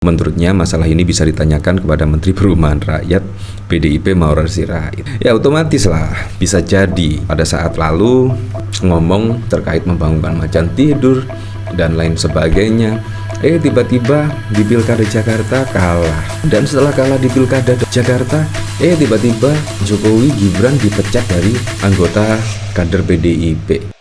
Menurutnya masalah ini bisa ditanyakan kepada Menteri Perumahan Rakyat PDIP Maurer Sirait. Ya otomatis lah, bisa jadi pada saat lalu ngomong terkait membangunkan macan tidur dan lain sebagainya. Tiba-tiba di Pilkada Jakarta kalah. Dan setelah kalah di Pilkada Jakarta, tiba-tiba Jokowi Gibran dipecat dari anggota kader PDIP.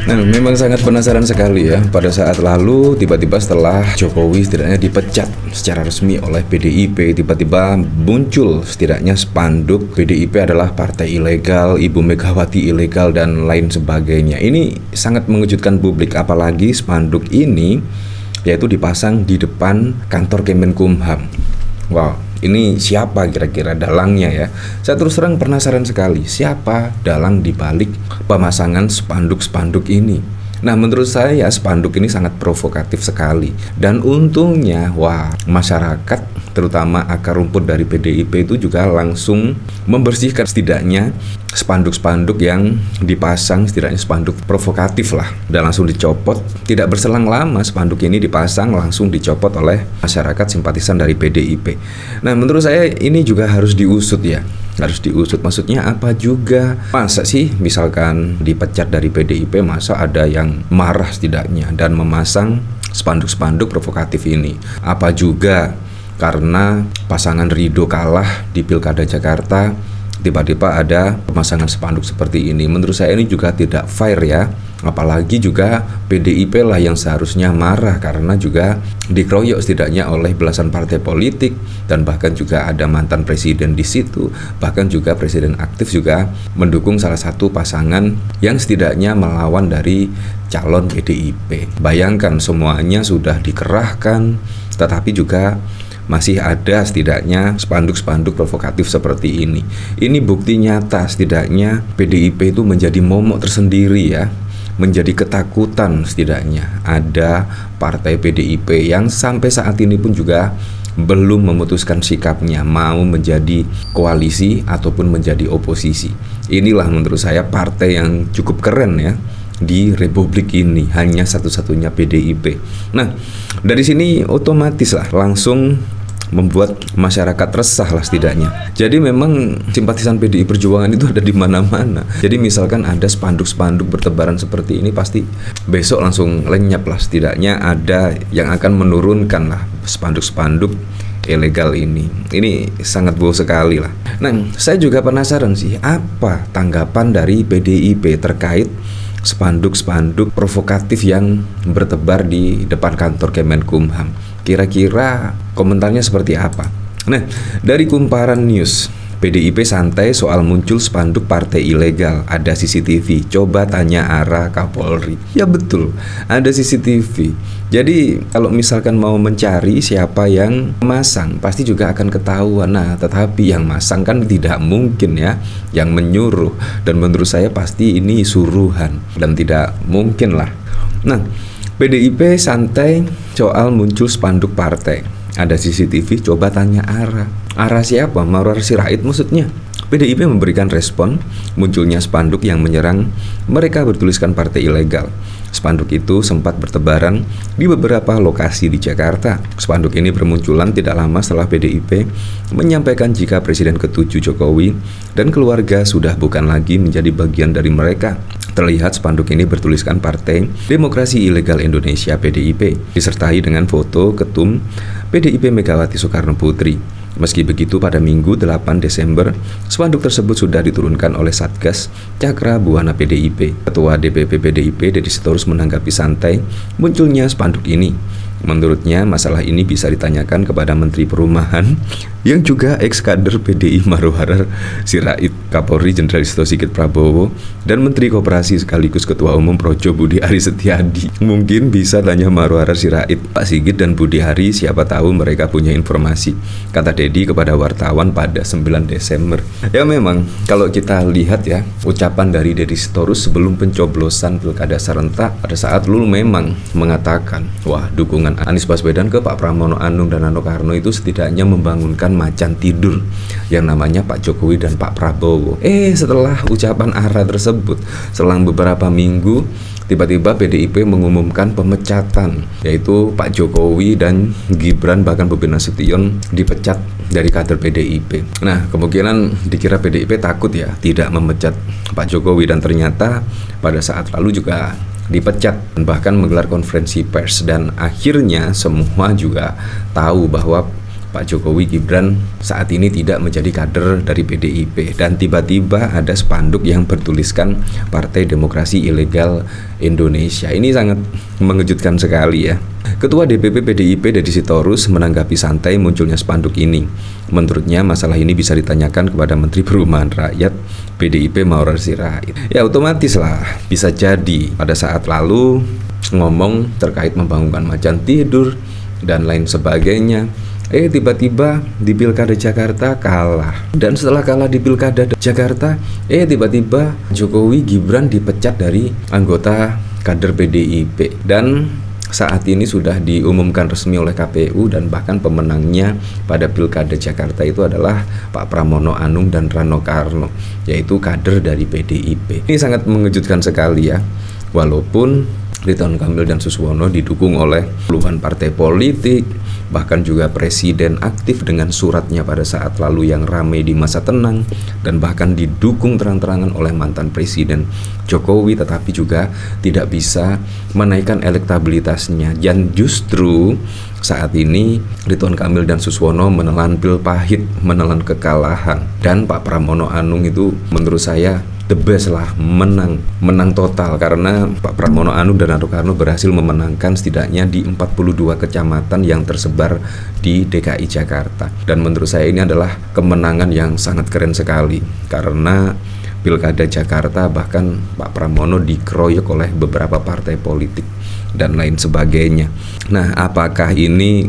Nah, memang sangat penasaran sekali ya, pada saat lalu tiba-tiba setelah Jokowi setidaknya dipecat secara resmi oleh PDIP, tiba-tiba muncul setidaknya spanduk PDIP adalah partai ilegal, Ibu Megawati ilegal dan lain sebagainya. Ini sangat mengejutkan publik, apalagi spanduk ini yaitu dipasang di depan kantor Kemenkumham. Wow, ini siapa kira-kira dalangnya ya? Saya terus terang penasaran sekali, siapa dalang dibalik pemasangan spanduk-spanduk ini? Nah, menurut saya spanduk ini sangat provokatif sekali. Dan untungnya, masyarakat terutama akar rumput dari PDIP itu juga langsung membersihkan setidaknya spanduk-spanduk yang dipasang, setidaknya spanduk provokatif lah, dan langsung dicopot. Tidak berselang lama spanduk ini dipasang, langsung dicopot oleh masyarakat simpatisan dari PDIP. Nah, menurut saya ini juga harus diusut ya, harus diusut. Maksudnya apa juga? Masa sih misalkan dipecat dari PDIP, masa ada yang marah setidaknya dan memasang spanduk-spanduk provokatif ini? Apa juga karena pasangan Ridho kalah di Pilkada Jakarta, tiba-tiba ada pemasangan spanduk seperti ini? Menurut saya ini juga tidak fair ya. Apalagi juga PDIP lah yang seharusnya marah karena juga dikeroyok setidaknya oleh belasan partai politik, dan bahkan juga ada mantan presiden di situ. Bahkan juga presiden aktif juga mendukung salah satu pasangan yang setidaknya melawan dari calon PDIP. Bayangkan, semuanya sudah dikerahkan, tetapi juga masih ada setidaknya spanduk-spanduk provokatif seperti ini. Ini bukti nyata setidaknya PDIP itu menjadi momok tersendiri ya, menjadi ketakutan setidaknya. Ada partai PDIP yang sampai saat ini pun juga belum memutuskan sikapnya mau menjadi koalisi ataupun menjadi oposisi. Inilah menurut saya partai yang cukup keren ya di republik ini, hanya satu-satunya PDIP. Nah, dari sini otomatis lah langsung membuat masyarakat resah lah setidaknya. Jadi memang simpatisan PDI Perjuangan itu ada di mana-mana. Jadi misalkan ada spanduk-spanduk bertebaran seperti ini, pasti besok langsung lenyap lah. Setidaknya ada yang akan menurunkan lah spanduk-spanduk ilegal ini. Ini sangat bohong sekali lah. Nah, saya juga penasaran sih, apa tanggapan dari PDIP terkait spanduk-spanduk provokatif yang bertebar di depan kantor Kemenkumham. Kira-kira komentarnya seperti apa? Nah, dari Kumparan News, PDIP santai soal muncul spanduk partai ilegal, ada CCTV, coba tanya arah Kapolri. Ya betul, ada CCTV. Jadi kalau misalkan mau mencari siapa yang memasang, pasti juga akan ketahuan. Nah, tetapi yang masang kan tidak mungkin ya, yang menyuruh. Dan menurut saya pasti ini suruhan dan tidak mungkin lah. Nah, PDIP santai soal muncul spanduk partai, ada CCTV, coba tanya arah. Arah siapa? Maurer Sirait maksudnya. PDIP memberikan respon munculnya spanduk yang menyerang mereka bertuliskan partai ilegal. Spanduk itu sempat bertebaran di beberapa lokasi di Jakarta. Spanduk ini bermunculan tidak lama setelah PDIP menyampaikan jika Presiden ke-7 Jokowi dan keluarga sudah bukan lagi menjadi bagian dari mereka. Terlihat spanduk ini bertuliskan Partai Demokrasi Ilegal Indonesia PDIP, disertai dengan foto Ketum PDIP Megawati Soekarno Putri. Meski begitu, pada Minggu 8 Desember, spanduk tersebut sudah diturunkan oleh Satgas Cakra Buana PDIP. Ketua DPP PDIP Deddy Sitorus menanggapi santai munculnya spanduk ini. Menurutnya, masalah ini bisa ditanyakan kepada Menteri Perumahan yang juga ex-kader PDI Maurer Sirait, Kapolri Jenderal Listio Sigit Prabowo, dan Menteri Koperasi sekaligus Ketua Umum Projo Budi Ari Setiadi. Mungkin bisa tanya Maurer Sirait, Pak Sigit dan Budi Ari, siapa tahu mereka punya informasi, kata Deddy kepada wartawan pada 9 Desember. Ya memang, kalau kita lihat ya, ucapan dari Deddy Sitorus sebelum pencoblosan Pilkada serentak pada saat lalu memang mengatakan, wah, dukungan dukungan Anies Baswedan ke Pak Pramono Anung dan Rano Karno itu setidaknya membangunkan macan tidur yang namanya Pak Jokowi dan Pak Prabowo. Setelah ucapan ARA tersebut, selang beberapa minggu, tiba-tiba PDIP mengumumkan pemecatan, yaitu Pak Jokowi dan Gibran bahkan Bobi Nasution dipecat dari kader PDIP. Nah, kemungkinan dikira PDIP takut ya tidak memecat Pak Jokowi, dan ternyata pada saat lalu juga dipecat, bahkan menggelar konferensi pers, dan akhirnya semua juga tahu bahwa Pak Jokowi Gibran saat ini tidak menjadi kader dari PDIP, dan tiba-tiba ada spanduk yang bertuliskan Partai Demokrasi Ilegal Indonesia. Ini sangat mengejutkan sekali ya. Ketua DPP PDIP Deddy Sitorus menanggapi santai munculnya spanduk ini. Menurutnya masalah ini bisa ditanyakan kepada Menteri Perumahan Rakyat PDIP Maurer Sirait. Ya otomatis lah, bisa jadi pada saat lalu ngomong terkait membangunkan macan tidur dan lain sebagainya. Tiba-tiba di Pilkada Jakarta kalah, dan setelah kalah di Pilkada Jakarta tiba-tiba Jokowi Gibran dipecat dari anggota kader PDIP, dan saat ini sudah diumumkan resmi oleh KPU, dan bahkan pemenangnya pada Pilkada Jakarta itu adalah Pak Pramono Anung dan Rano Karno, yaitu kader dari PDIP. Ini sangat mengejutkan sekali ya, walaupun Ridwan Kamil dan Suswono didukung oleh puluhan partai politik, bahkan juga presiden aktif dengan suratnya pada saat lalu yang ramai di masa tenang, dan bahkan didukung terang-terangan oleh mantan presiden Jokowi, tetapi juga tidak bisa menaikkan elektabilitasnya. Dan justru saat ini Ridwan Kamil dan Suswono menelan pil pahit, menelan kekalahan, dan Pak Pramono Anung itu menurut saya the best lah, menang total, karena Pak Pramono Anung dan Rano Karno berhasil memenangkan setidaknya di 42 kecamatan yang tersebar di DKI Jakarta. Dan menurut saya ini adalah kemenangan yang sangat keren sekali, karena Pilkada Jakarta bahkan Pak Pramono dikeroyok oleh beberapa partai politik dan lain sebagainya. Nah, apakah ini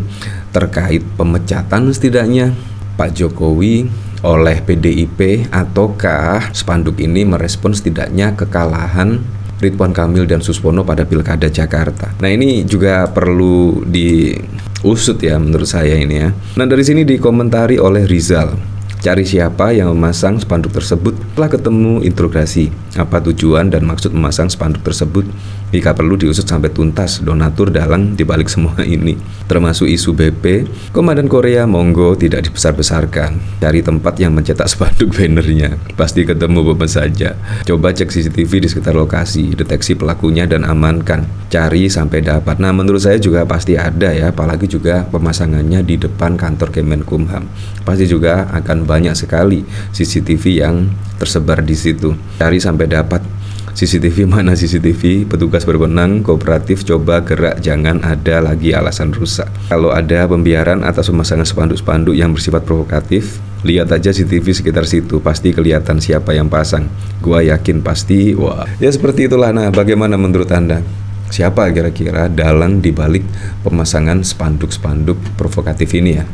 terkait pemecatan setidaknya Pak Jokowi oleh PDIP, ataukah spanduk ini merespon setidaknya kekalahan Ridwan Kamil dan Suswono pada Pilkada Jakarta? Nah, ini juga perlu diusut ya menurut saya ini ya. Nah, dari sini dikomentari oleh Rizal. Cari siapa yang memasang spanduk tersebut. Setelah ketemu interogasi apa tujuan dan maksud memasang spanduk tersebut, jika perlu diusut sampai tuntas donatur dalang dibalik semua ini, termasuk isu BP. Komandan Korea monggo tidak dibesar-besarkan. Cari tempat yang mencetak spanduk bannernya, pasti ketemu beban saja. Coba cek CCTV di sekitar lokasi, deteksi pelakunya dan amankan. Cari sampai dapat. Nah, menurut saya juga pasti ada ya, apalagi juga pemasangannya di depan kantor Kemenkumham. Pasti juga akan banyak sekali CCTV yang tersebar di situ. Cari sampai dapat. CCTV mana CCTV, petugas berwenang kooperatif coba gerak, jangan ada lagi alasan rusak. Kalau ada pembiaran atas pemasangan spanduk-spanduk yang bersifat provokatif, lihat aja CCTV sekitar situ, pasti kelihatan siapa yang pasang. Gua yakin pasti, wah. Ya seperti itulah. Nah, bagaimana menurut Anda? Siapa kira-kira dalang dibalik pemasangan spanduk-spanduk provokatif ini ya?